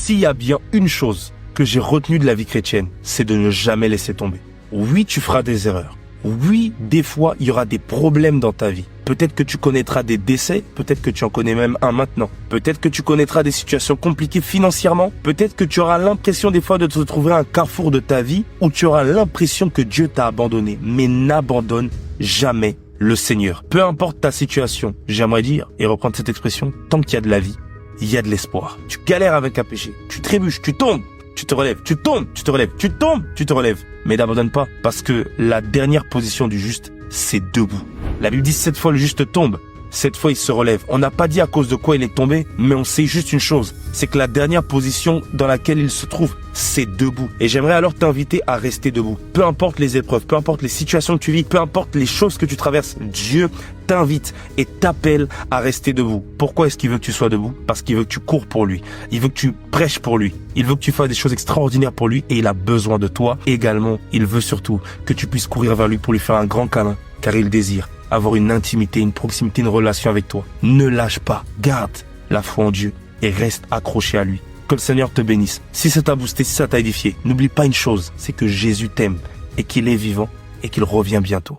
S'il y a bien une chose que j'ai retenue de la vie chrétienne, c'est de ne jamais laisser tomber. Oui, tu feras des erreurs. Oui, des fois, il y aura des problèmes dans ta vie. Peut-être que tu connaîtras des décès, peut-être que tu en connais même un maintenant. Peut-être que tu connaîtras des situations compliquées financièrement. Peut-être que tu auras l'impression des fois de te trouver à un carrefour de ta vie où tu auras l'impression que Dieu t'a abandonné. Mais n'abandonne jamais le Seigneur. Peu importe ta situation, j'aimerais dire, et reprendre cette expression, tant qu'il y a de la vie, il y a de l'espoir. Tu galères avec un péché, tu trébuches, tu tombes, tu te relèves, tu tombes, tu te relèves, tu tombes, tu te relèves. Mais n'abandonne pas, parce que la dernière position du juste, c'est debout. La Bible dit 7 fois le juste tombe, 7 fois il se relève. On n'a pas dit à cause de quoi il est tombé, mais on sait juste une chose, c'est que la dernière position dans laquelle il se trouve, c'est debout. Et j'aimerais alors t'inviter à rester debout. Peu importe les épreuves, peu importe les situations que tu vis, peu importe les choses que tu traverses, Dieu t'invite et t'appelle à rester debout. Pourquoi est-ce qu'il veut que tu sois debout? Parce qu'il veut que tu cours pour lui. Il veut que tu prêches pour lui. Il veut que tu fasses des choses extraordinaires pour lui et il a besoin de toi. Également, il veut surtout que tu puisses courir vers lui pour lui faire un grand câlin, car il désire avoir une intimité, une proximité, une relation avec toi. Ne lâche pas. Garde la foi en Dieu et reste accroché à lui. Que le Seigneur te bénisse. Si ça t'a boosté, si ça t'a édifié, n'oublie pas une chose, c'est que Jésus t'aime et qu'il est vivant et qu'il revient bientôt.